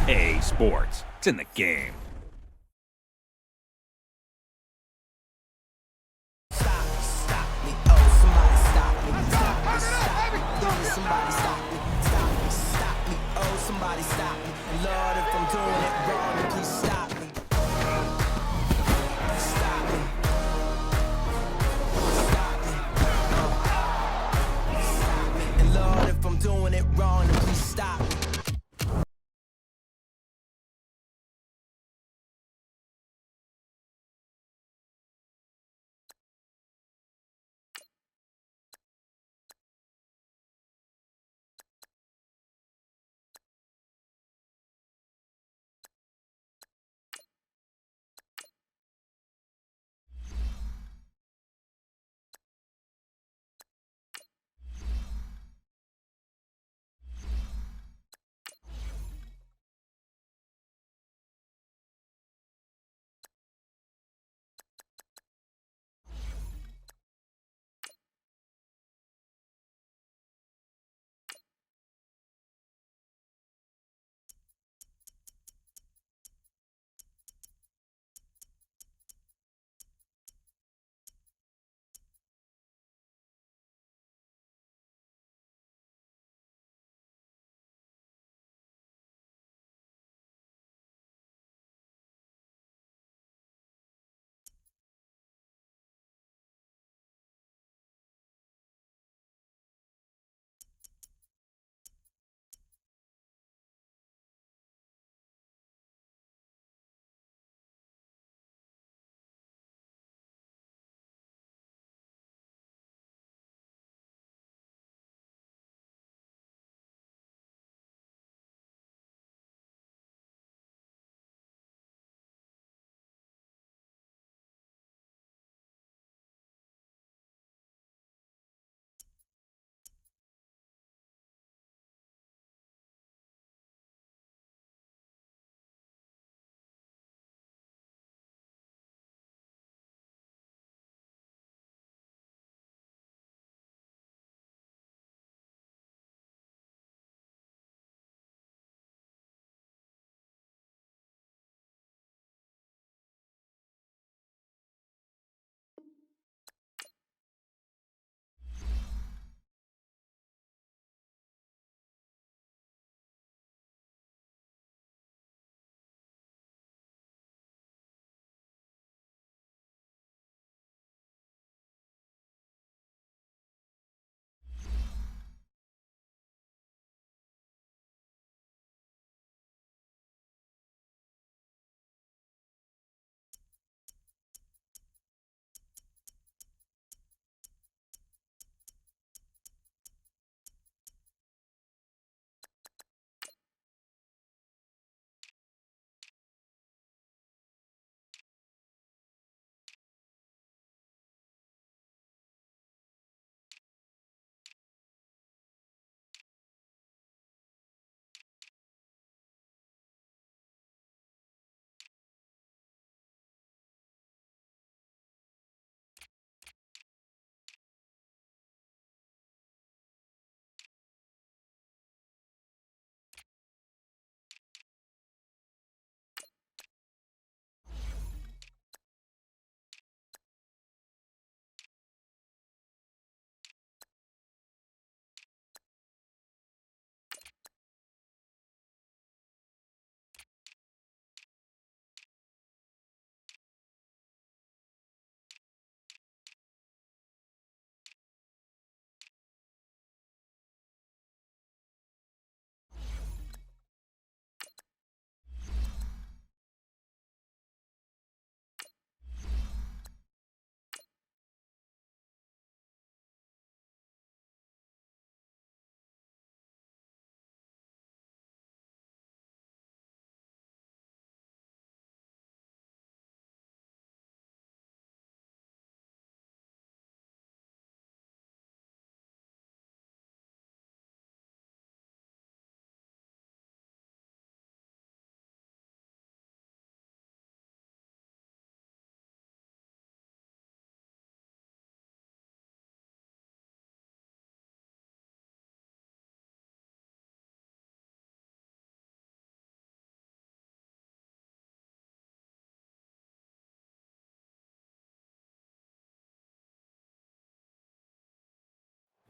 EA Sports. It's in the game. Somebody stop me. Lord, if I'm doing it wrong, then please stop me. Stop me. Stop me. Stop me. And Lord, if I'm doing it wrong, then please stop me.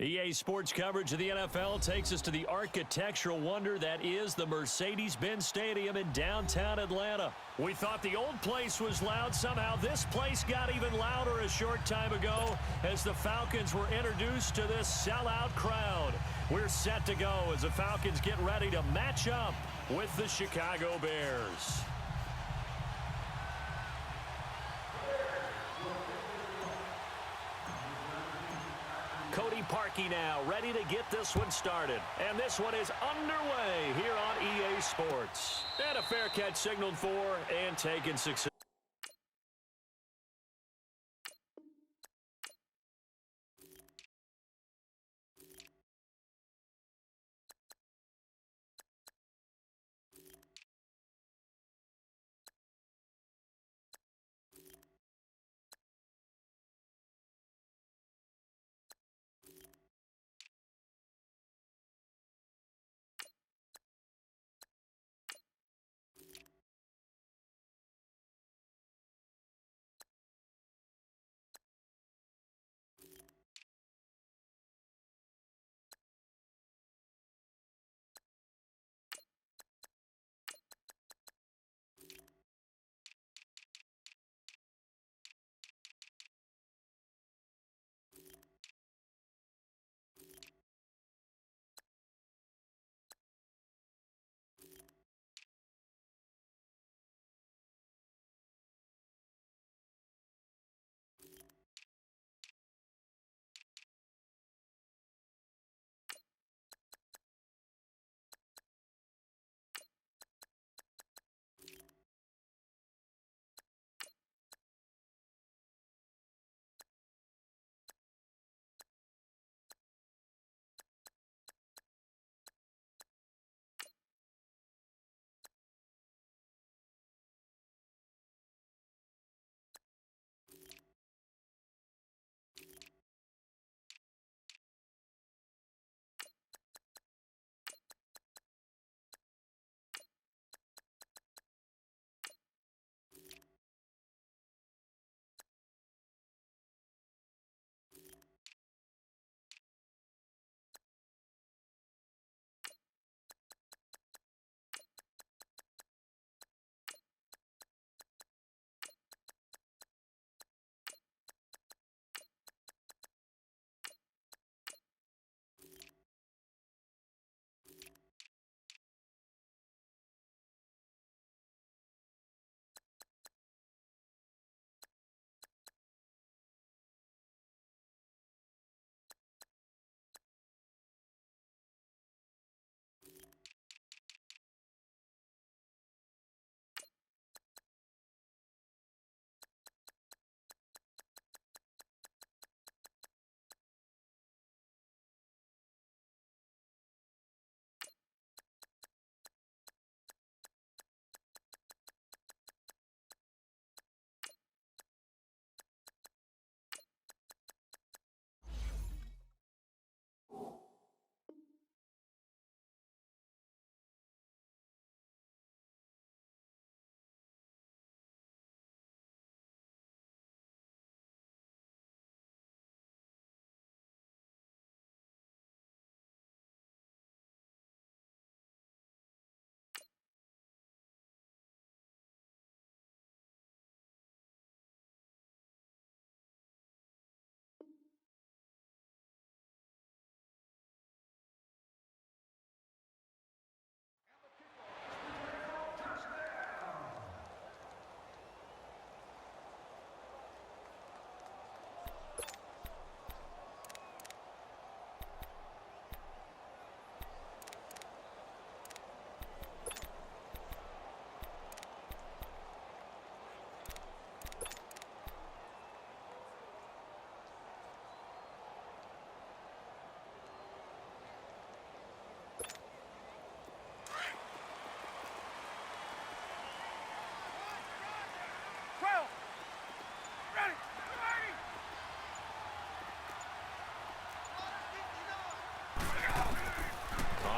EA Sports coverage of the NFL takes us to the architectural wonder that is the Mercedes-Benz Stadium in downtown Atlanta. We thought the old place was loud. Somehow this place got even louder a short time ago as the Falcons were introduced to this sellout crowd. We're set to go as the Falcons get ready to match up with the Chicago Bears. Cody Parkey now ready to get this one started. And this one is underway here on EA Sports. And a fair catch signaled for and taken success.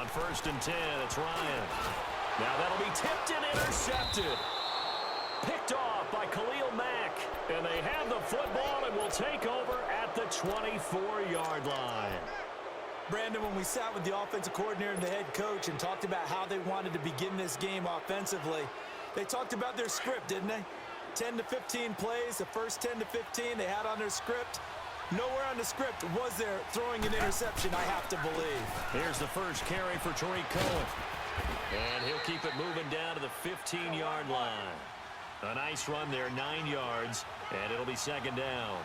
On 1st and 10, it's Ryan. Now that'll be tipped and intercepted. Picked off by Khalil Mack. And they have the football and will take over at the 24-yard line. Brandon, when we sat with the offensive coordinator and the head coach and talked about how they wanted to begin this game offensively, they talked about their script, didn't they? 10 to 15 plays, the first 10 to 15 they had on their script. Nowhere on the script was there throwing an interception, I have to believe. Here's the first carry for Tariq Cohen. And he'll keep it moving down to the 15-yard line. A nice run there, 9 yards, and it'll be second down.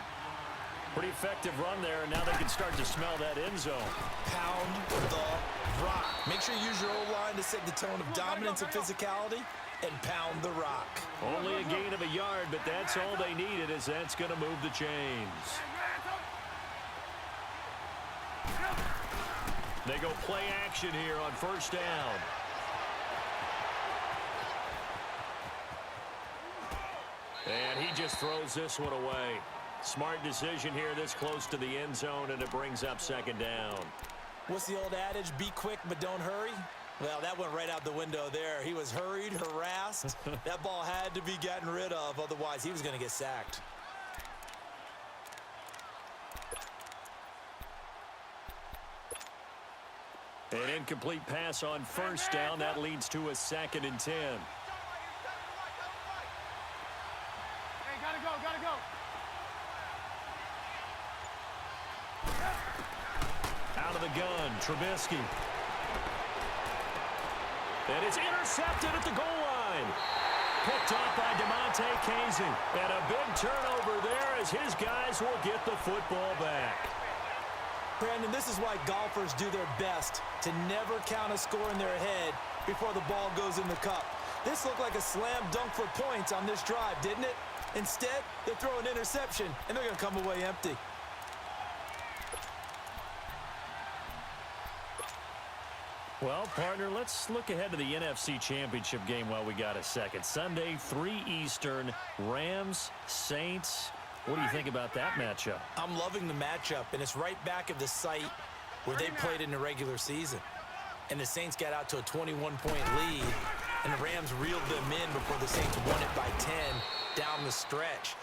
Pretty effective run there, and now they can start to smell that end zone. Pound the rock. Make sure you use your O-line to set the tone of dominance and physicality, and pound the rock. Only a gain of a yard, but that's all they needed, as that's going to move the chains. They go play action here on first down. And he just throws this one away. Smart decision here this close to the end zone, and it brings up second down. What's the old adage? Be quick, but don't hurry. Well, that went right out the window there. He was hurried, harassed. That ball had to be gotten rid of, otherwise he was going to get sacked. An incomplete pass on first down. That leads to a 2nd and 10. Hey, gotta go, gotta go. Out of the gun, Trubisky. And it's intercepted at the goal line. Picked off by DeMonte Casey. And a big turnover there as his guys will get the football back. Brandon, this is why golfers do their best to never count a score in their head before the ball goes in the cup. This looked like a slam dunk for points on this drive, didn't it? Instead, they throw an interception, and they're going to come away empty. Well, partner, let's look ahead to the NFC Championship game while we got a second. Sunday, 3 Eastern, Rams, Saints. What do you think about that matchup? I'm loving the matchup, and it's right back at the site where they played in the regular season. And the Saints got out to a 21-point lead, and the Rams reeled them in before the Saints won it by 10 down the stretch.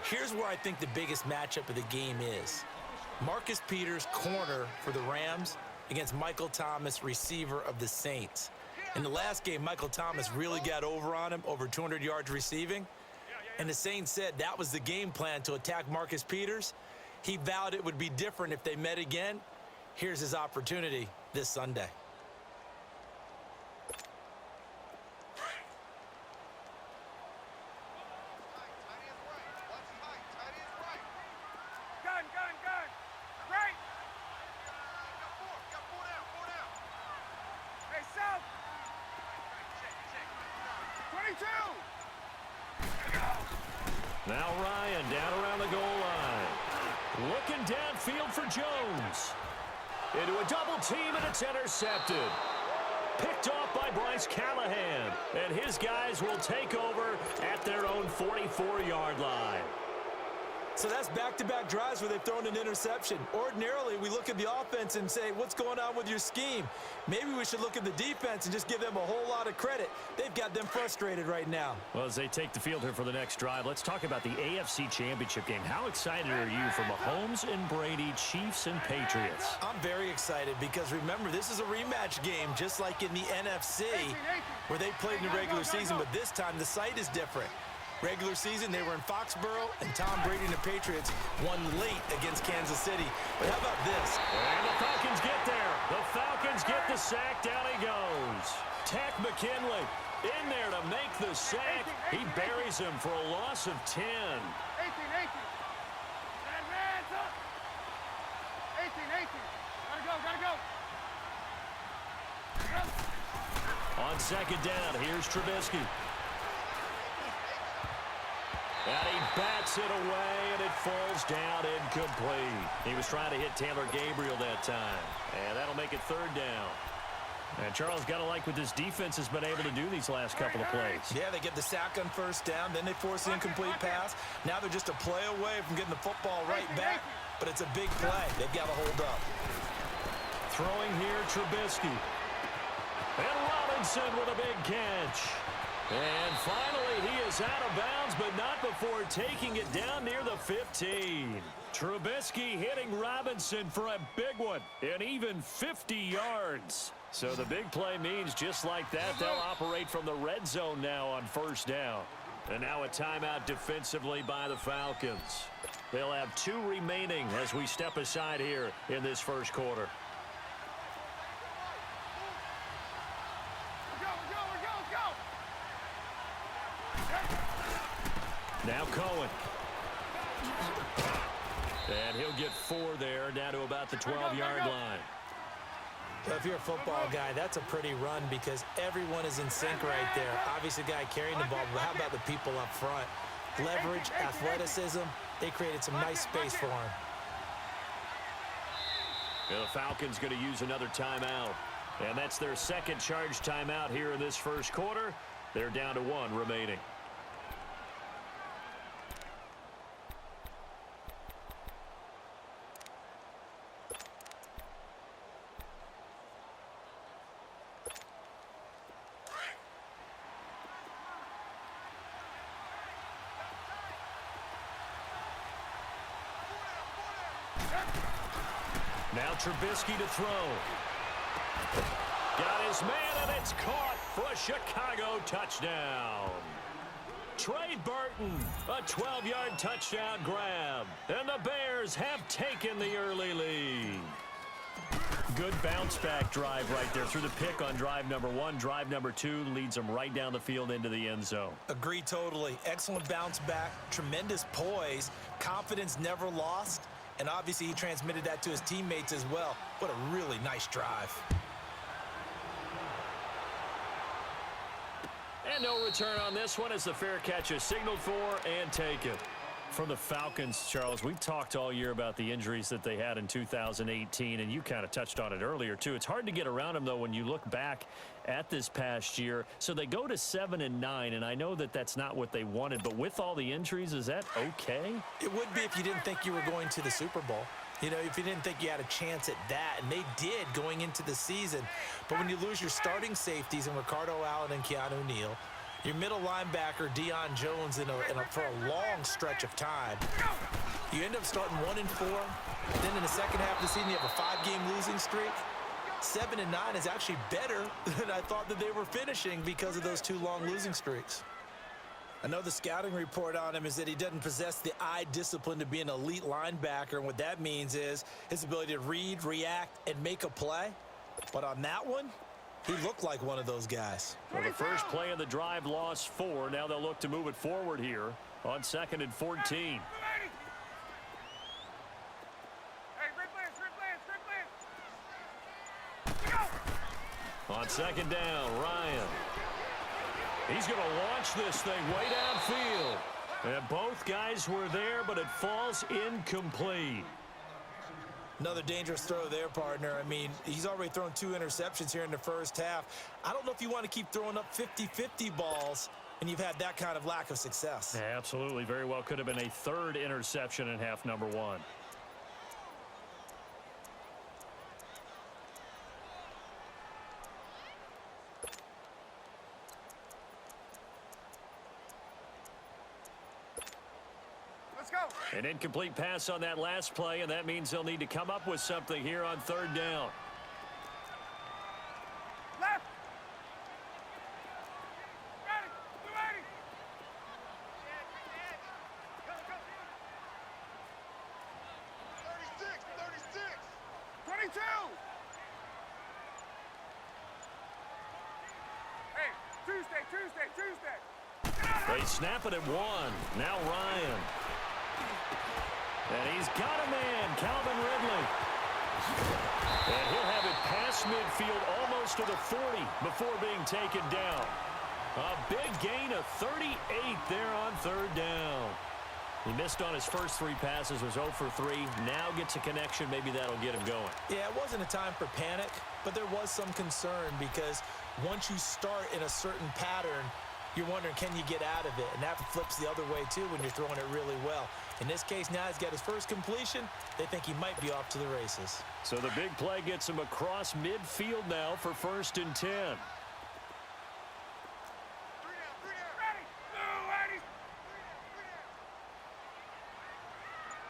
Here's where I think the biggest matchup of the game is. Marcus Peters, corner for the Rams, against Michael Thomas, receiver of the Saints. In the last game, Michael Thomas really got over on him, over 200 yards receiving. And the Saints said that was the game plan to attack Marcus Peters. He vowed it would be different if they met again. Here's his opportunity this Sunday. Now Ryan down around the goal line. Looking downfield for Jones. Into a double team, and it's intercepted. Picked off by Bryce Callahan. And his guys will take over at their own 44-yard line. So that's back-to-back drives where they've thrown an interception. Ordinarily, we look at the offense and say, what's going on with your scheme? Maybe we should look at the defense and just give them a whole lot of credit. They've got them frustrated right now. Well, as they take the field here for the next drive, let's talk about the AFC Championship game. How excited are you for Mahomes and Brady, Chiefs and Patriots? I'm very excited because, remember, this is a rematch game, just like in the NFC, where they played in the regular season, but this time the site is different. Regular season, they were in Foxborough, and Tom Brady and the Patriots won late against Kansas City. But how about this? And the Falcons get there. The Falcons get the sack. Down he goes. Tack McKinley in there to make the sack. He buries him for a loss of 10. 18. Hands up. 18. Gotta go. On second down, here's Trubisky. And he bats it away, and it falls down incomplete. He was trying to hit Taylor Gabriel that time, and that'll make it third down. And Charles, got to like what this defense has been able to do these last couple of plays. Yeah, they get the sack on first down, then they force the incomplete pass. Now they're just a play away from getting the football right back, but it's a big play. They've got to hold up. Throwing here, Trubisky. And Robinson with a big catch. And finally, he is out of bounds, but not before taking it down near the 15. Trubisky hitting Robinson for a big one, and even 50 yards. So the big play means just like that, they'll operate from the red zone now on first down. And now a timeout defensively by the Falcons. They'll have 2 remaining as we step aside here in this first quarter. Now Cohen. And he'll get 4 there, down to about the 12-yard line. Well, if you're a football guy, that's a pretty run because everyone is in sync right there. Obviously, the guy carrying the ball, but how about the people up front? Leverage, athleticism, they created some nice space for him. And the Falcons going to use another timeout. And that's their second charge timeout here in this first quarter. They're down to 1 remaining. Now Trubisky to throw. Got his man, and it's caught for a Chicago touchdown. Trey Burton, a 12-yard touchdown grab. And the Bears have taken the early lead. Good bounce-back drive right there through the pick on drive number 1. Drive number 2 leads them right down the field into the end zone. Agree totally. Excellent bounce back, tremendous poise, confidence never lost. And obviously, he transmitted that to his teammates as well. What a really nice drive. And no return on this one as the fair catch is signaled for and taken. For the Falcons, Charles, we've talked all year about the injuries that they had in 2018, and you kind of touched on it earlier, too. It's hard to get around them, though, when you look back at this past year. So they go to 7-9, and I know that that's not what they wanted, but with all the injuries, is that okay? It would be if you didn't think you were going to the Super Bowl. You know, if you didn't think you had a chance at that, and they did going into the season. But when you lose your starting safeties in Ricardo Allen and Keanu Neal, your middle linebacker, Deion Jones, for a long stretch of time, you end up starting 1-4. Then in the second half of the season, you have a 5-game losing streak. 7-9 is actually better than I thought that they were finishing because of those 2 long losing streaks. I know the scouting report on him is that he doesn't possess the eye discipline to be an elite linebacker, and what that means is his ability to read, react, and make a play. But on that one, he looked like one of those guys. Well, the first play of the drive lost 4. Now they'll look to move it forward here on 2nd and 14. On 2nd down, Ryan. He's going to launch this thing way downfield. And both guys were there, but it falls incomplete. Another dangerous throw there, partner. I mean, he's already thrown 2 interceptions here in the first half. I don't know if you want to keep throwing up 50-50 balls, and you've had that kind of lack of success. Yeah, absolutely. Very well could have been a 3rd interception in half number 1. An incomplete pass on that last play, and that means they'll need to come up with something here on 3rd down. Left. Ready. 280. Go, go. 36. 22. Hey, Tuesday. They snap it at 1. Now Ryan. And he's got a man, Calvin Ridley. And he'll have it past midfield almost to the 40 before being taken down. A big gain of 38 there on 3rd down. He missed on his first 3 passes, was 0 for 3. Now gets a connection. Maybe that'll get him going. Yeah, it wasn't a time for panic, but there was some concern because once you start in a certain pattern, you're wondering, can you get out of it? And that flips the other way, too, when you're throwing it really well. In this case, now he's got his first completion. They think he might be off to the races. So the big play gets him across midfield now for 1st and 10. Ready.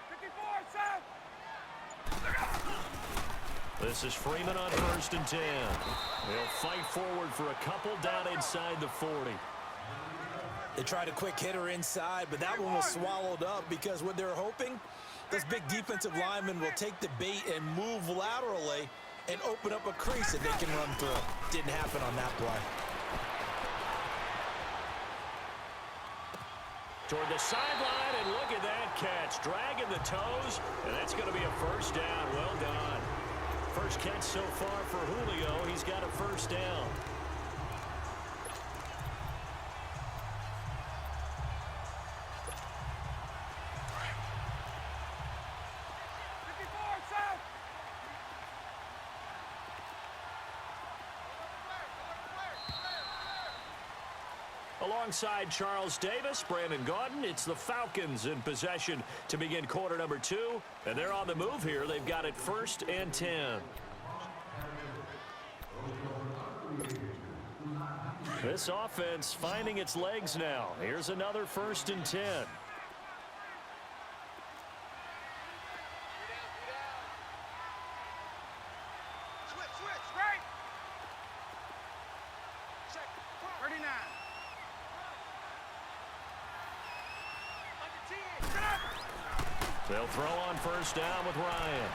54, 7. This is Freeman on 1st and 10. They'll fight forward for a couple down inside the 40. They tried a quick hitter inside, but that one was swallowed up because what they're hoping, this big defensive lineman will take the bait and move laterally and open up a crease that they can run through. Didn't happen on that play. Toward the sideline, and look at that catch. Dragging the toes, and that's going to be a first down. Well done. First catch so far for Julio. He's got a first down. Alongside Charles Davis, Brandon Gaudin, it's the Falcons in possession to begin quarter number 2. And they're on the move here. They've got it 1st and 10. This offense finding its legs now. Here's another 1st and 10. Switch, right. Check. 39. They'll throw on first down with Ryan.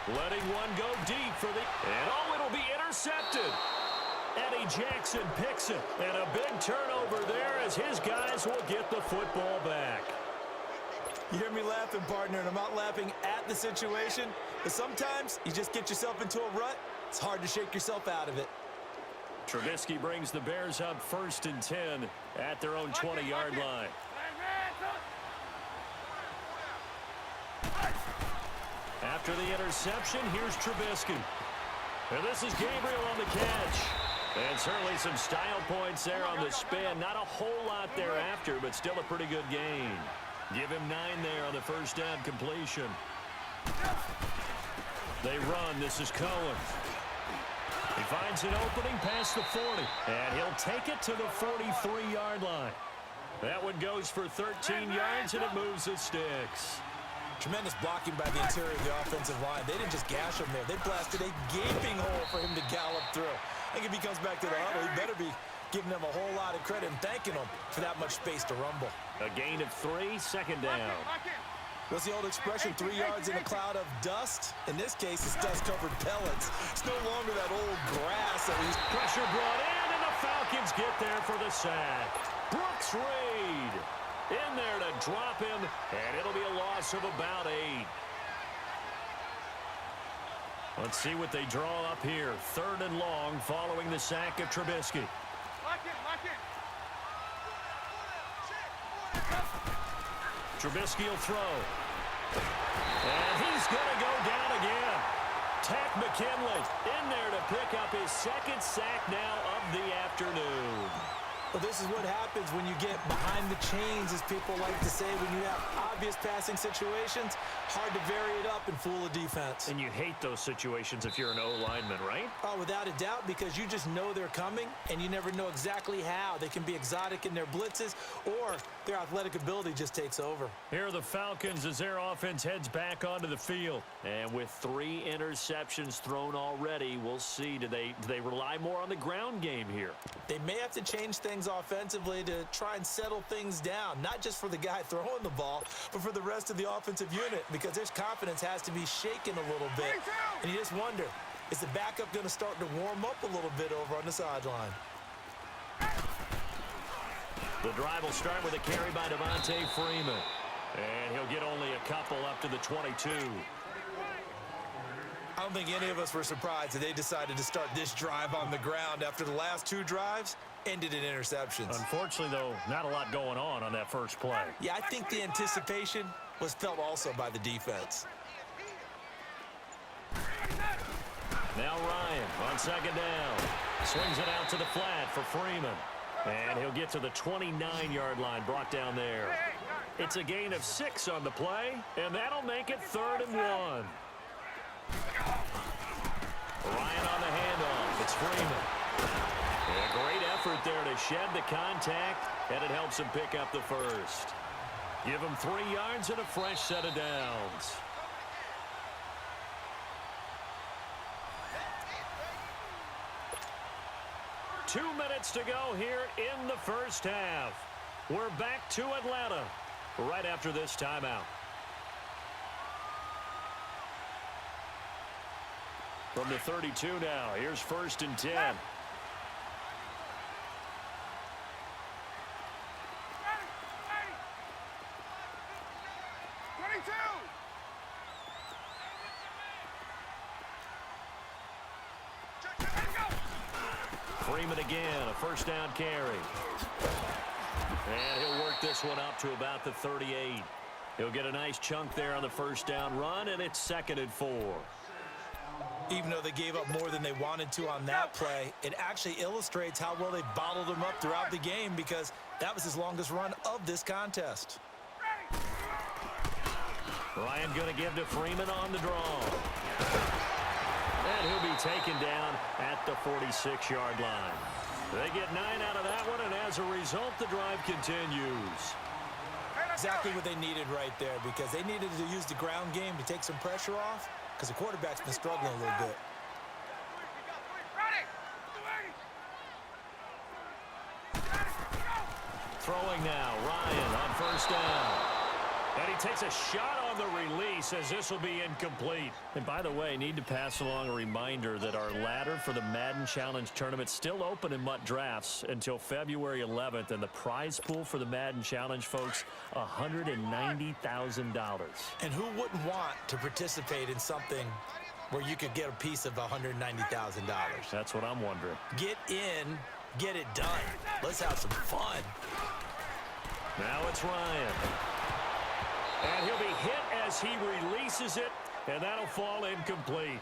Letting one go deep for the... And oh, it'll be intercepted. Eddie Jackson picks it. And a big turnover there as his guys will get the football back. You hear me laughing, partner, and I'm not laughing at the situation, but sometimes you just get yourself into a rut. It's hard to shake yourself out of it. Trubisky brings the Bears up 1st and 10 at their own 20-yard line. After the interception, here's Trubisky. And this is Gabriel on the catch. And certainly some style points there on the spin. Not a whole lot thereafter, but still a pretty good gain. Give him 9 there on the first down completion. They run. This is Cohen. He finds an opening past the 40. And he'll take it to the 43-yard line. That one goes for 13 yards, and it moves the sticks. Tremendous blocking by the interior of the offensive line. They didn't just gash him there. They blasted a gaping hole for him to gallop through. I think if he comes back to the huddle, he better be giving them a whole lot of credit and thanking them for that much space to rumble. A gain of 3, second down. What's the old expression, 3 yards in a cloud of dust? In this case, it's dust-covered pellets. It's no longer that old grass that we used. Pressure brought in, and the Falcons get there for the sack. Brooks Reed in there to drop him, and it'll be a loss of about 8. Let's see what they draw up here. 3rd and long following the sack of Trubisky. Lock in. Trubisky will throw. And he's going to go down again. Tack McKinley in there to pick up his 2nd sack now of the afternoon. Well, this is what happens when you get behind the chains, as people like to say, when you have obvious passing situations. Hard to vary it up and fool a defense. And you hate those situations if you're an O-lineman, right? Oh, without a doubt, because you just know they're coming, and you never know exactly how. They can be exotic in their blitzes, or their athletic ability just takes over. Here are the Falcons as their offense heads back onto the field. And with 3 interceptions thrown already, we'll see. Do they rely more on the ground game here? They may have to change things offensively to try and settle things down, not just for the guy throwing the ball, but for the rest of the offensive unit, because their confidence has to be shaken a little bit. And you just wonder, is the backup going to start to warm up a little bit over on the sideline? The drive will start with a carry by Devontae Freeman. And he'll get only a couple up to the 22. I don't think any of us were surprised that they decided to start this drive on the ground after the last 2 drives ended in interceptions. Unfortunately, though, not a lot going on that first play. Yeah, I think the anticipation was felt also by the defense. Now Ryan on 2nd down. Swings it out to the flat for Freeman. And he'll get to the 29-yard line, brought down there. It's a gain of 6 on the play, and that'll make it 3rd and 1. Ryan on the handoff. It's Freeman. And a great effort there to shed the contact, and it helps him pick up the first. Give him 3 yards and a fresh set of downs. 2 minutes to go here in the first half. We're back to Atlanta right after this timeout. From the 32 now, here's 1st and 10. 22. Freeman again, a 1st down carry. And he'll work this one up to about the 38. He'll get a nice chunk there on the 1st down run, and it's 2nd and 4. Even though they gave up more than they wanted to on that play, it actually illustrates how well they bottled him up throughout the game because that was his longest run of this contest. Ryan going to give to Freeman on the draw. And he'll be taken down at the 46-yard line. They get 9 out of that one, and as a result, the drive continues. Exactly what they needed right there because they needed to use the ground game to take some pressure off because the quarterback's been struggling a little bit. Throwing now, Ryan on 1st down. And he takes a shot on the release as this will be incomplete. And by the way, need to pass along a reminder that our ladder for the Madden Challenge Tournament is still open in MUT Drafts until February 11th. And the prize pool for the Madden Challenge, folks, $190,000. And who wouldn't want to participate in something where you could get a piece of $190,000? That's what I'm wondering. Get in, get it done. Let's have some fun. Now it's Ryan. And he'll be hit as he releases it, and that'll fall incomplete.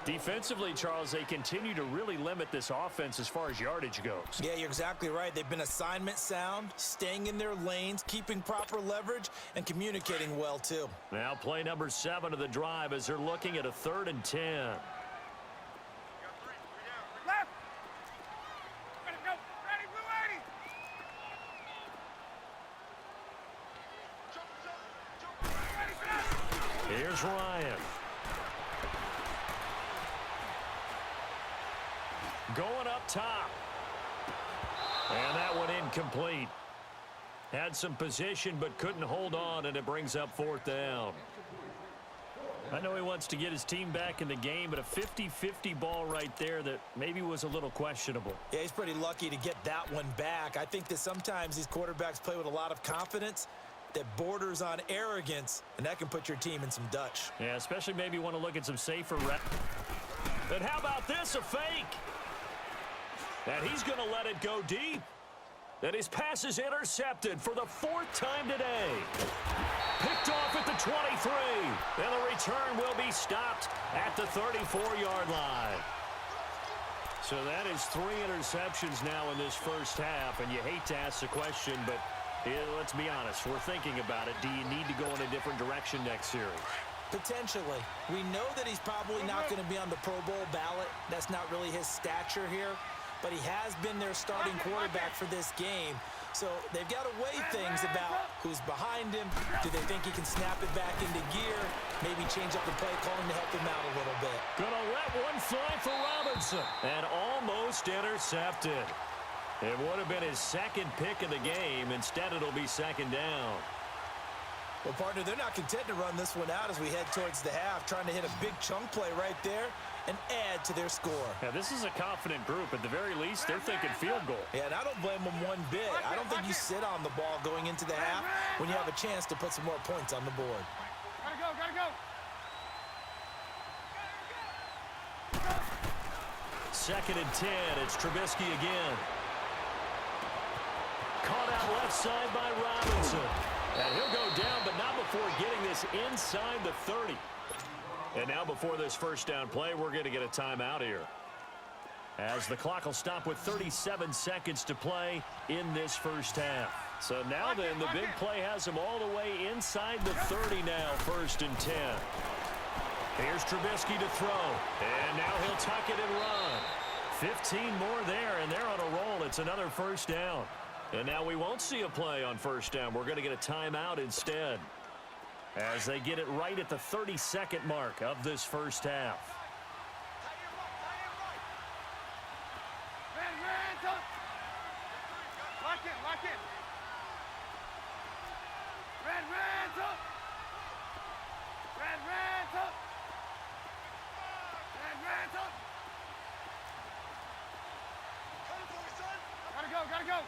Defensively, Charles, they continue to really limit this offense as far as yardage goes. Yeah, you're exactly right. They've been assignment sound, staying in their lanes, keeping proper leverage, and communicating well, too. Now play number 7 of the drive as they're looking at a 3rd and 10. Left. Ready, go. Ready, blue 80. Here's Ryan. Going up top. And that one incomplete. Had some position but couldn't hold on, and it brings up 4th down. I know he wants to get his team back in the game, but a 50-50 ball right there that maybe was a little questionable. Yeah, he's pretty lucky to get that one back. I think that sometimes these quarterbacks play with a lot of confidence that borders on arrogance, and that can put your team in some Dutch. Yeah, especially maybe you want to look at some safer And how about this, a fake? And he's going to let it go deep. And his pass is intercepted for the 4th time today. Picked off at the 23. And the return will be stopped at the 34-yard line. So that is 3 interceptions now in this first half. And you hate to ask the question, but let's be honest. We're thinking about it. Do you need to go in a different direction next series? Potentially. We know that he's probably not going to be on the Pro Bowl ballot. That's not really his stature here. But he has been their starting quarterback for this game. So they've got to weigh things about who's behind him. Do they think he can snap it back into gear? Maybe change up the play calling to help him out a little bit. Gonna let one fly for Robinson. And almost intercepted. It would have been his 2nd pick of the game. Instead, it'll be 2nd down. Well, partner, they're not content to run this one out as we head towards the half, trying to hit a big chunk play right there and add to their score. Yeah, this is a confident group. At the very least, they're thinking field goal. Yeah, and I don't blame them one bit. I don't think you sit on the ball going into the half when you have a chance to put some more points on the board. Gotta go, gotta go. 2nd and 10. It's Trubisky again. Caught out left side by Robinson. And he'll go down, but not before getting this inside the 30. And now before this 1st down play, we're going to get a timeout here. As the clock will stop with 37 seconds to play in this first half. So now then, the big play has him all the way inside the 30 now, 1st and 10. Here's Trubisky to throw. And now he'll tuck it and run. 15 more there, and they're on a roll. It's another 1st down. And now we won't see a play on 1st down. We're going to get a timeout instead. As they get it right at the 32nd mark of this first half. Man, Lock in, lock in. Red up. Red up. Red up. Gotta go.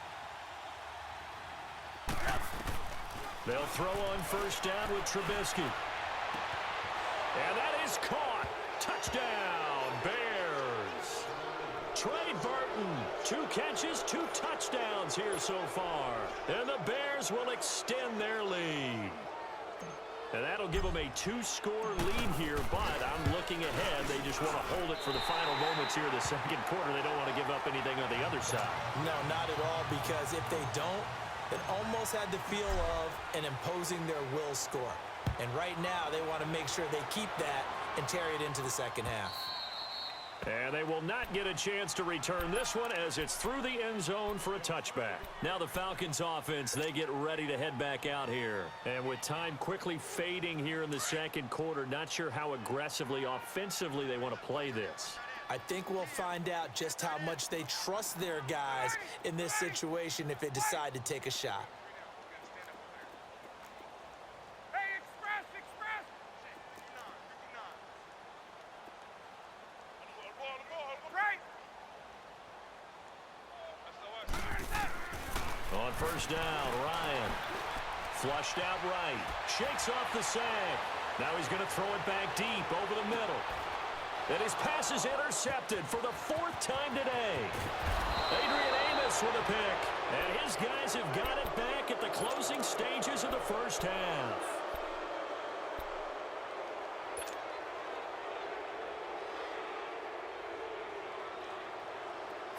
They'll throw on first down with Trubisky. And that is caught. Touchdown, Bears. Trey Burton, 2 catches, 2 touchdowns here so far. And the Bears will extend their lead. And that'll give them a 2-score lead here, but I'm looking ahead. They just want to hold it for the final moments here of the second quarter. They don't want to give up anything on the other side. No, not at all, because if they don't, it almost had the feel of an imposing their will score. And right now, they want to make sure they keep that and carry it into the second half. And they will not get a chance to return this one as it's through the end zone for a touchback. Now the Falcons offense, they get ready to head back out here. And with time quickly fading here in the second quarter, not sure how aggressively, offensively they want to play this. I think we'll find out just how much they trust their guys in this situation if they decide to take a shot. Hey, express. Right. On first down, Ryan. Flushed out right. Shakes off the sack. Now he's going to throw it back deep over the middle. And his pass is intercepted for the 4th time today. Adrian Amos with a pick. And his guys have got it back at the closing stages of the first half.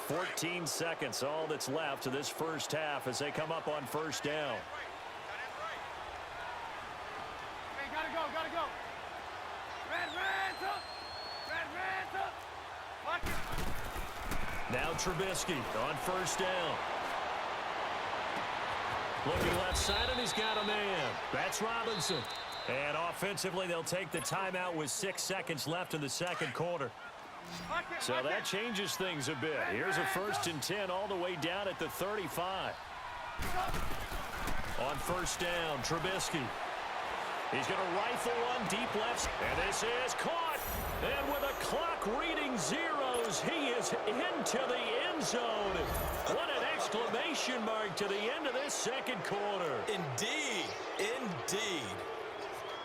14 seconds, all that's left to this first half as they come up on first down. Hey, gotta go. Red up. Lock it. Now Trubisky on first down. Looking left side, and he's got a man. That's Robinson. And offensively, they'll take the timeout with 6 seconds left in the second quarter. So that changes things a bit. Here's a 1st and 10 all the way down at the 35. On first down, Trubisky. He's going to rifle one deep left. And this is caught. And with a clock reading zeros, he is into the end zone. What an exclamation mark to the end of this second quarter. Indeed.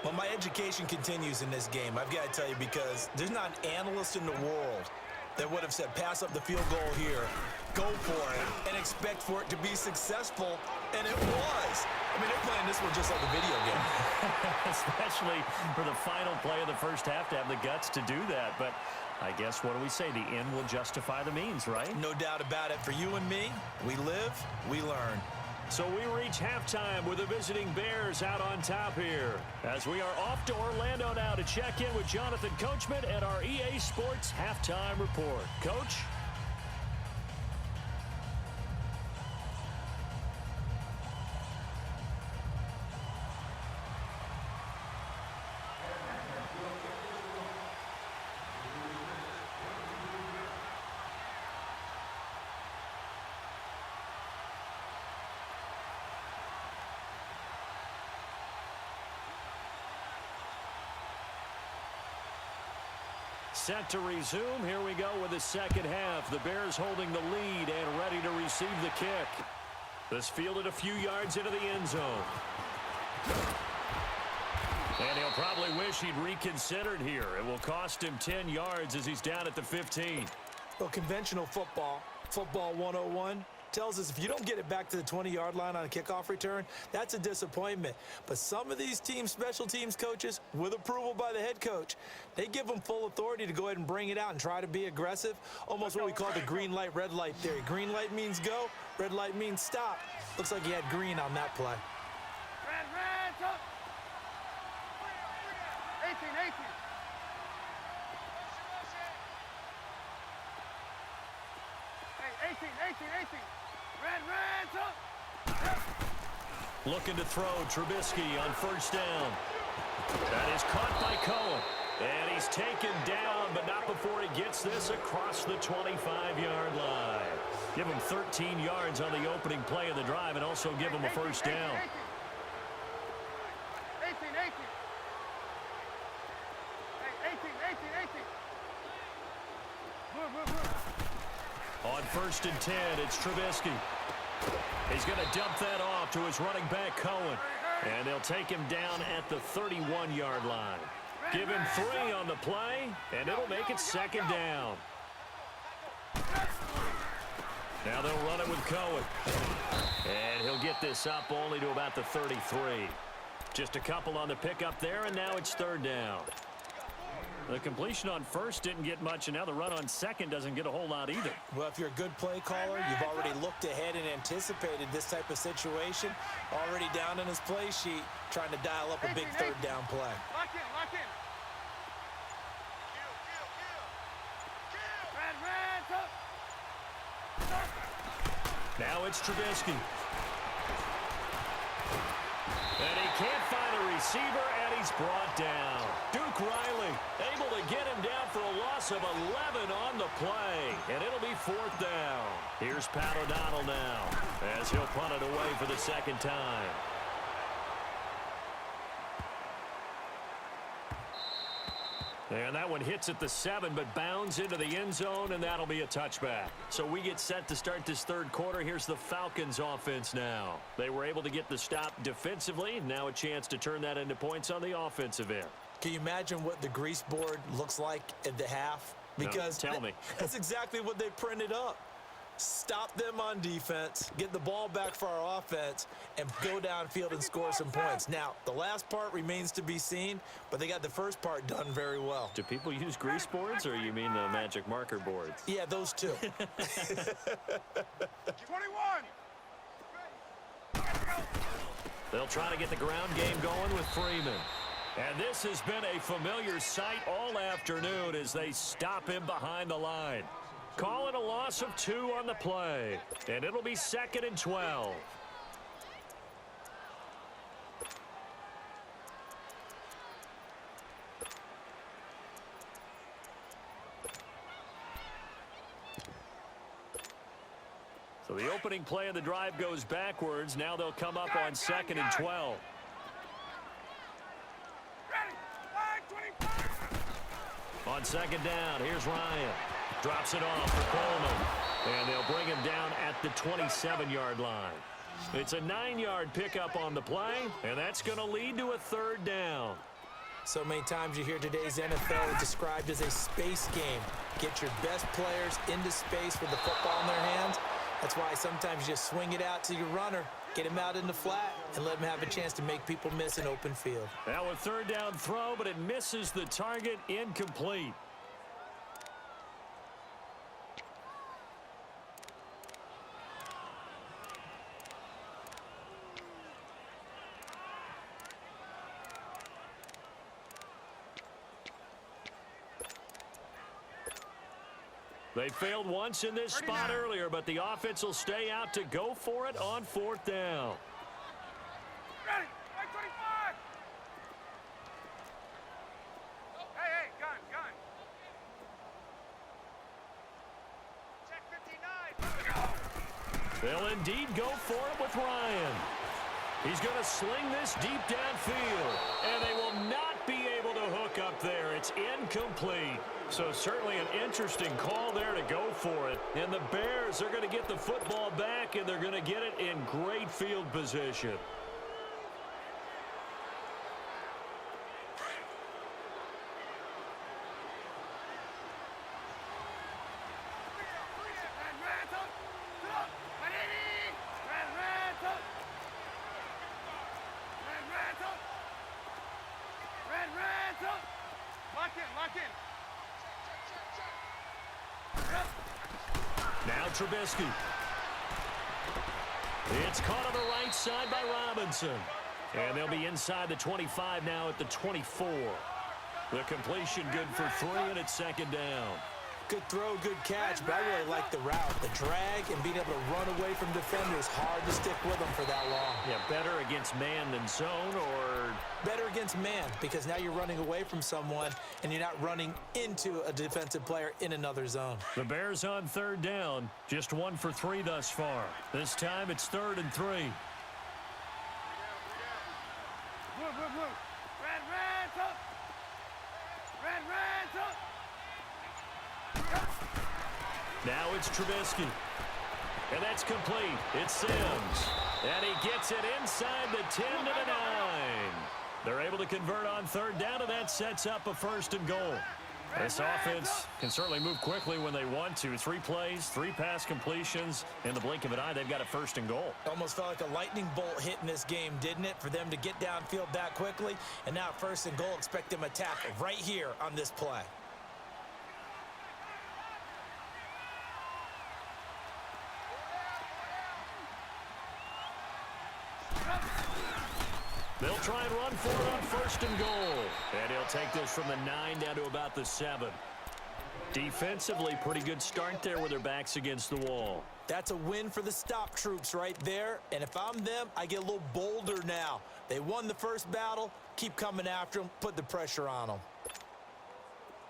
Well, my education continues in this game, I've got to tell you, because there's not an analyst in the world that would have said pass up the field goal here, go for it, and expect for it to be successful, and it was. I mean, they're playing this one just like a video game. Especially for the final play of the first half to have the guts to do that. But I guess, what do we say? The end will justify the means, right? No doubt about it. For you and me, we live, we learn. So we reach halftime with the visiting Bears out on top here, as we are off to Orlando now to check in with Jonathan Coachman at our EA Sports Halftime Report. Coach? Set to resume. Here we go with the second half. The Bears holding the lead and ready to receive the kick. This fielded a few yards into the end zone. And he'll probably wish he'd reconsidered here. It will cost him 10 yards as he's down at the 15. Well, conventional football 101, tells us if you don't get it back to the 20-yard line on a kickoff return, that's a disappointment. But some of these teams, special teams coaches, with approval by the head coach, they give them full authority to go ahead and bring it out and try to be aggressive, almost what we call the green light, red light theory. Green light means go, red light means stop. Looks like he had green on that play. Red up. 18. Hey, 18. Red up. Looking to throw Trubisky on first down. That is caught by Cohen. And he's taken down, but not before he gets this across the 25-yard line. Give him 13 yards on the opening play of the drive and also give him a first down. 18. 18. Hey, 18. Move. On 1st and 10, it's Trubisky. He's going to dump that off to his running back, Cohen. And they'll take him down at the 31-yard line. Give him 3 on the play, and it'll make it 2nd down. Now they'll run it with Cohen. And he'll get this up only to about the 33. Just a couple on the pickup there, and now it's 3rd down. The completion on 1st didn't get much, and now the run on 2nd doesn't get a whole lot either. Well, if you're a good play caller, you've already looked ahead and anticipated this type of situation. Already down in his play sheet, trying to dial up a big 3rd down play. Lock in. Now it's Trubisky. And he can't find a receiver, and he's brought down. Duke Riley able to get him down for a loss of 11 on the play. And it'll be 4th down. Here's Pat O'Donnell now as he'll punt it away for the 2nd time. And that one hits at the 7, but bounds into the end zone, and that'll be a touchback. So we get set to start this 3rd quarter. Here's the Falcons offense now. They were able to get the stop defensively. Now a chance to turn that into points on the offensive end. Can you imagine what the grease board looks like at the half? Because no, tell me. That's exactly what they printed up. Stop them on defense, get the ball back for our offense, and go downfield and score some points. Now, the last part remains to be seen, but they got the first part done very well. Do people use grease boards, or you mean the magic marker boards? Yeah, those two. 21. They'll try to get the ground game going with Freeman. And this has been a familiar sight all afternoon as they stop him behind the line. Calling a loss of 2 on the play. And it'll be 2nd and 12. So the opening play of the drive goes backwards. Now they'll come up on 2nd and 12. On 2nd down, here's Ryan. Drops it off for Coleman. And they'll bring him down at the 27-yard line. It's a 9-yard pickup on the play, and that's going to lead to a 3rd down. So many times you hear today's NFL described as a space game. Get your best players into space with the football in their hands. That's why sometimes you just swing it out to your runner, get him out in the flat, and let him have a chance to make people miss an open field. Now a 3rd down throw, but it misses the target, incomplete. They failed once in this spot earlier, but the offense will stay out to go for it on 4th down. Ready. 25. Hey, gun. Check 59. They'll indeed go for it with Ryan. He's going to sling this deep downfield, and they will not be able to hook up there. It's incomplete. So certainly an interesting call there to go for it. And the Bears are going to get the football back, and they're going to get it in great field position. Lock in. Now Trubisky. It's caught on the right side by Robinson. And they'll be inside the 25 now at the 24. The completion good for 3, and it's 2nd down. Good throw, good catch, but I really like the route. The drag and being able to run away from defenders, hard to stick with them for that long. Yeah, better against man than zone, or? Better against man, because now you're running away from someone and you're not running into a defensive player in another zone. The Bears on third down, just 1 for 3 thus far. This time it's 3rd and 3. Blue, blue, blue. Red, red, up. Red, red, up. Now it's Trubisky. And that's complete. It's Sims. And he gets it inside the 10 to the 9. They're able to convert on third down, and that sets up a 1st and goal. This offense can certainly move quickly when they want to. 3 plays, 3 pass completions. In the blink of an eye, they've got a 1st and goal. Almost felt like a lightning bolt hit in this game, didn't it? For them to get downfield that quickly. And now 1st and goal, expect them to attack right here on this play. They'll try and run for it on 1st and goal. And he'll take this from the 9 down to about the 7. Defensively, pretty good start there with their backs against the wall. That's a win for the stop troops right there. And if I'm them, I get a little bolder now. They won the first battle. Keep coming after them. Put the pressure on them.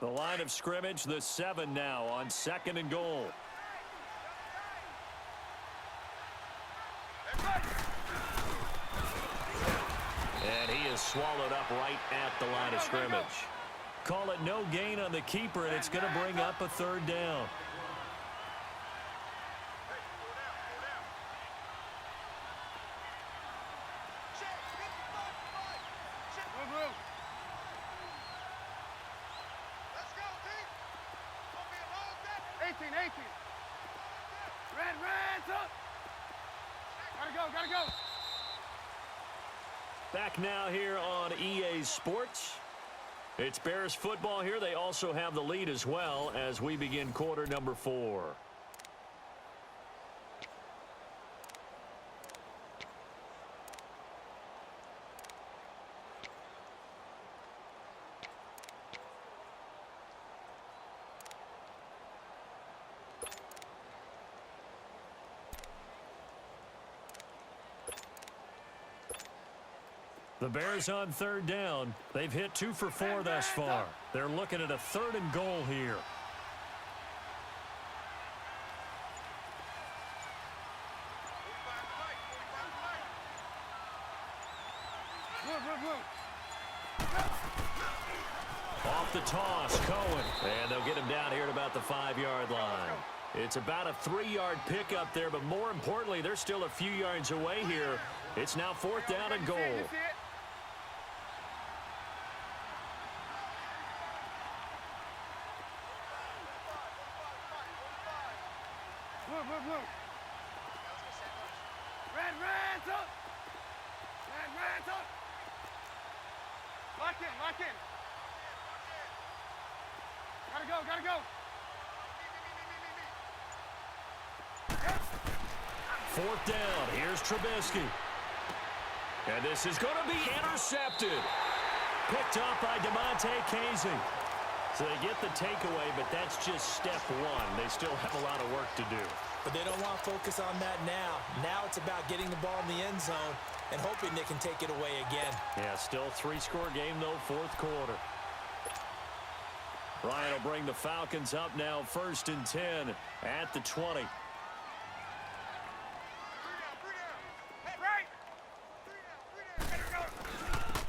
The line of scrimmage, the 7 now on 2nd and goal. And he is swallowed up right at the line of scrimmage. Call it no gain on the keeper, and it's going to bring up a 3rd down. Blue, blue. Let's go, team. 18, 18. Red, red, up. Gotta go. Back now here on EA Sports. It's Bears football here. They also have the lead as well as we begin quarter number 4. The Bears on 3rd down. They've hit 2 for 4 thus far. They're looking at a 3rd and goal here. Off the toss, Cohen. And they'll get him down here at about the 5-yard line. It's about a 3-yard pickup there, but more importantly, they're still a few yards away here. It's now 4th down and goal. Blue. Red, up. Red, up. Lock in. Gotta go. 4th down. Here's Trubisky. And this is going to be intercepted. Picked up by DeMonte Casey. So they get the takeaway, but that's just step 1. They still have a lot of work to do. But they don't want to focus on that now. Now it's about getting the ball in the end zone and hoping they can take it away again. Yeah, still 3-score game, though, 4th quarter. Ryan will bring the Falcons up now, 1st and 10 at the 20.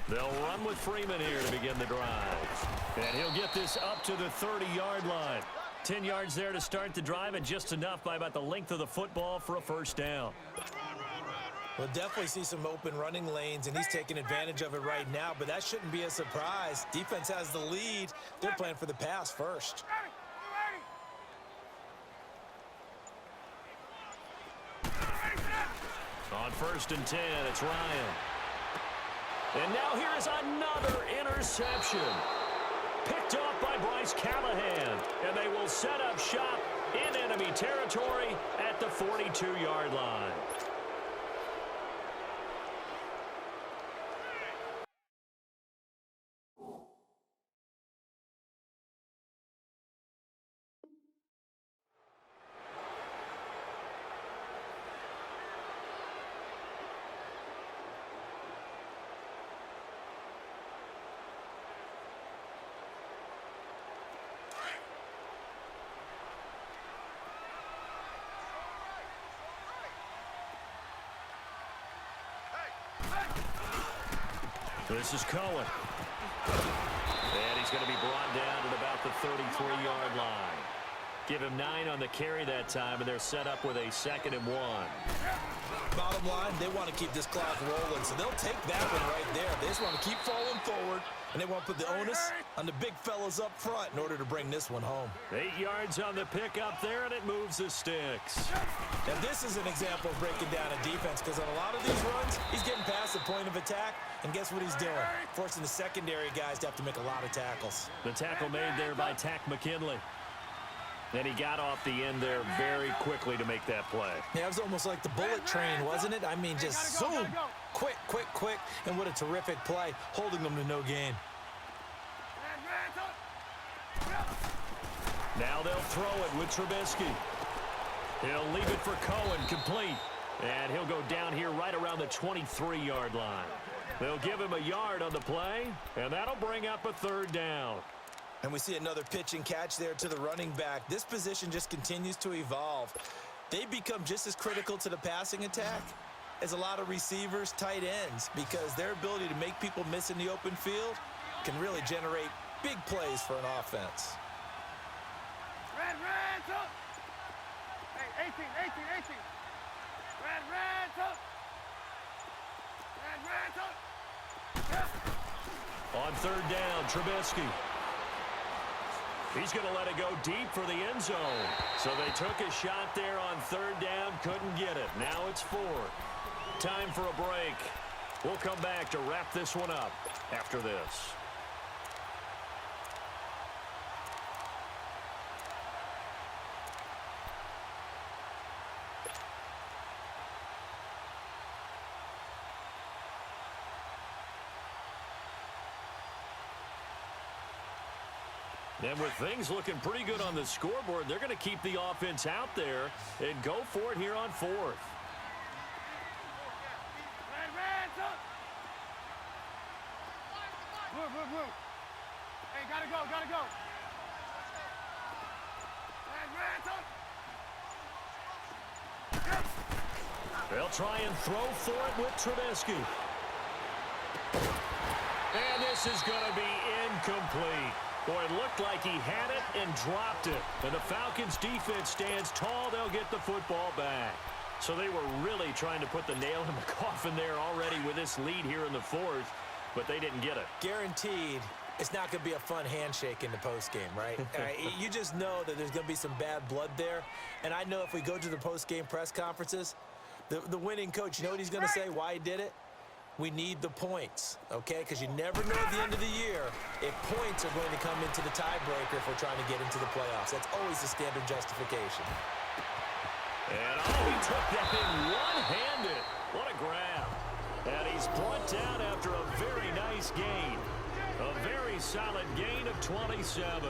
They'll run with Freeman here to begin the drive. And he'll get this up to the 30-yard line. 10 yards there to start the drive, and just enough by about the length of the football for a 1st down. We'll definitely see some open running lanes, and he's taking advantage of it right now, but that shouldn't be a surprise. Defense has the lead. They're playing for the pass first. On 1st and 10, it's Ryan. And now here is another interception. Picked off by Bryce Callahan. And they will set up shop in enemy territory at the 42-yard line. This is Cohen. And he's going to be brought down at about the 33-yard line. Give him 9 on the carry that time, and they're set up with a 2nd and 1. Bottom line, they want to keep this clock rolling, so they'll take that one right there. They just want to keep falling forward, and they want to put the onus on the big fellas up front in order to bring this one home. 8 yards on the pickup there, and it moves the sticks. And this is an example of breaking down a defense, because on a lot of these runs, he's getting past the point of attack, and guess what he's doing? Forcing the secondary guys to have to make a lot of tackles. The tackle made there by Tack McKinley. And he got off the end there very quickly to make that play. Yeah, it was almost like the bullet train, wasn't it? I mean, just zoom. Quick, quick, quick. And what a terrific play, holding them to no gain. Now they'll throw it with Trubisky. He'll leave it for Cohen, complete. And he'll go down here right around the 23-yard line. They'll give him a yard on the play, and that'll bring up a 3rd down. And we see another pitch and catch there to the running back. This position just continues to evolve. They become just as critical to the passing attack as a lot of receivers, tight ends, because their ability to make people miss in the open field can really generate big plays for an offense. Red, up. Hey, 18. Red, up. Red, up. On 3rd down, Trubisky. He's going to let it go deep for the end zone. So they took a shot there on 3rd down, couldn't get it. Now it's 4. Time for a break. We'll come back to wrap this one up after this. And with things looking pretty good on the scoreboard, they're going to keep the offense out there and go for it here on 4th. Red, up. Blue. Hey, gotta go. Red, up. They'll try and throw for it with Trubisky. And this is going to be incomplete. Boy, it looked like he had it and dropped it. And the Falcons' defense stands tall. They'll get the football back. So they were really trying to put the nail in the coffin there already with this lead here in the 4th, but they didn't get it. Guaranteed, it's not going to be a fun handshake in the postgame, right? You just know that there's going to be some bad blood there. And I know if we go to the postgame press conferences, the winning coach, you know what he's going to say, why he did it? We need the points, okay? Because you never know at the end of the year if points are going to come into the tiebreaker if we're trying to get into the playoffs. That's always the standard justification. And he took that thing one-handed. What a grab. And he's brought down after a very nice gain. A very solid gain of 27.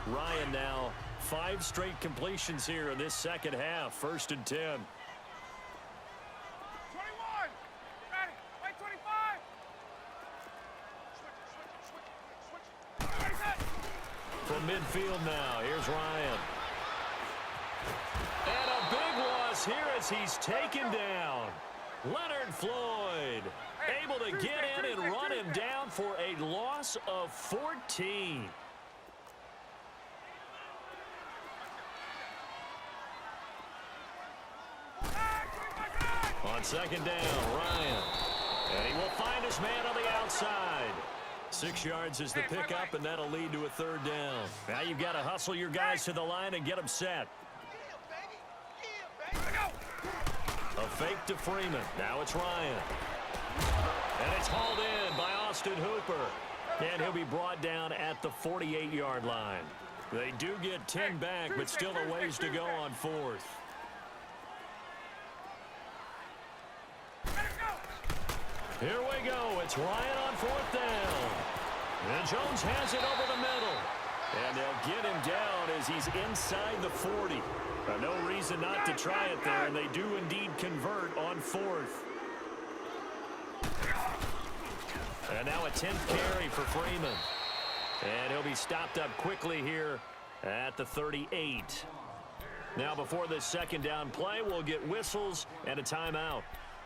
Ryan now 5 straight completions here in this second half. 1st and 10. 21. Ready. Wait, 25. From midfield now, here's Ryan. And a big loss here as he's taken down. Leonard Floyd able to get in and run him down for a loss of 14. On 2nd down, Ryan. And he will find his man on the outside. 6 yards is the pickup, and that'll lead to a 3rd down. Now you've got to hustle your guys to the line and get them set. A fake to Freeman. Now it's Ryan. And it's hauled in by Austin Hooper. And he'll be brought down at the 48-yard line. They do get 10 back, but still a ways to go on 4th. Here we go. It's Ryan on 4th down. And Jones has it over the middle. And they'll get him down as he's inside the 40. No reason not to try it there, and they do indeed convert on 4th. And now a 10th carry for Freeman. And he'll be stopped up quickly here at the 38. Now before this 2nd down play, we'll get whistles and a timeout.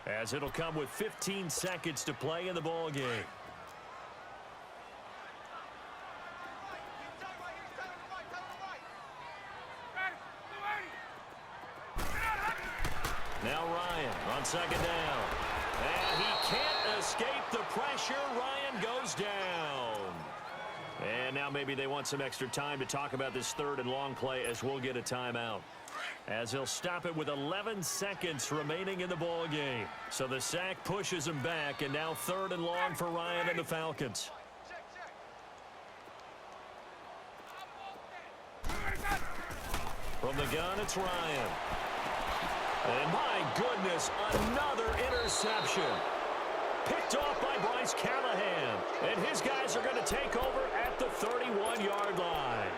as it'll come with 15 seconds to play in the ball game. Now Ryan on second down. And he can't escape the pressure. Ryan goes down. And now maybe they want some extra time to talk about this third and long play as we'll get a timeout. As he'll stop it with 11 seconds remaining in the ball game. So the sack pushes him back, and now third and long for Ryan and the Falcons. From the gun, it's Ryan. And my goodness, another interception. Picked off by Bryce Callahan. And his guys are going to take over at the 31-yard line.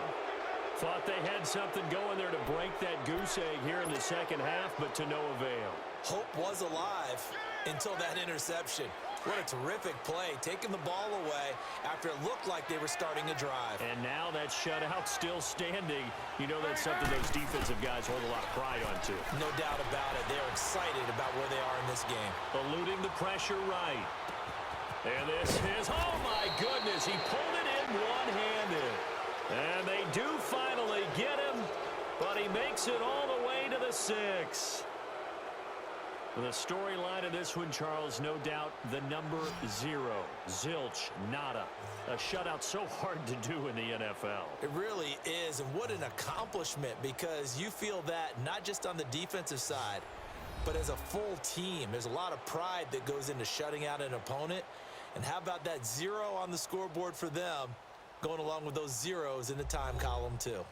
Thought they had something going there to break that goose egg here in the second half, but to no avail. Hope was alive until that interception. What a terrific play, taking the ball away after it looked like they were starting a drive. And now that shutout still standing. You know that's something those defensive guys hold a lot of pride on, too. No doubt about it. They're excited about where they are in this game. Eluding the pressure right. And this is, oh my goodness, he pulled it in one-handed. And they do finally get him, but he makes it all the way to the 6. The storyline of this one, Charles, no doubt the number 0. Zilch, nada. A shutout so hard to do in the NFL. It really is, and what an accomplishment, because you feel that not just on the defensive side, but as a full team. There's a lot of pride that goes into shutting out an opponent. And how about that 0 on the scoreboard for them, going along with those zeros in the time column, too.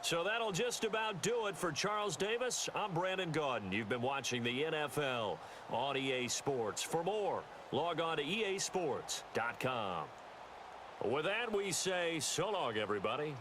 So that'll just about do it for Charles Davis. I'm Brandon Gaudin. You've been watching the NFL on EA Sports. For more, log on to easports.com. With that, we say so long, everybody.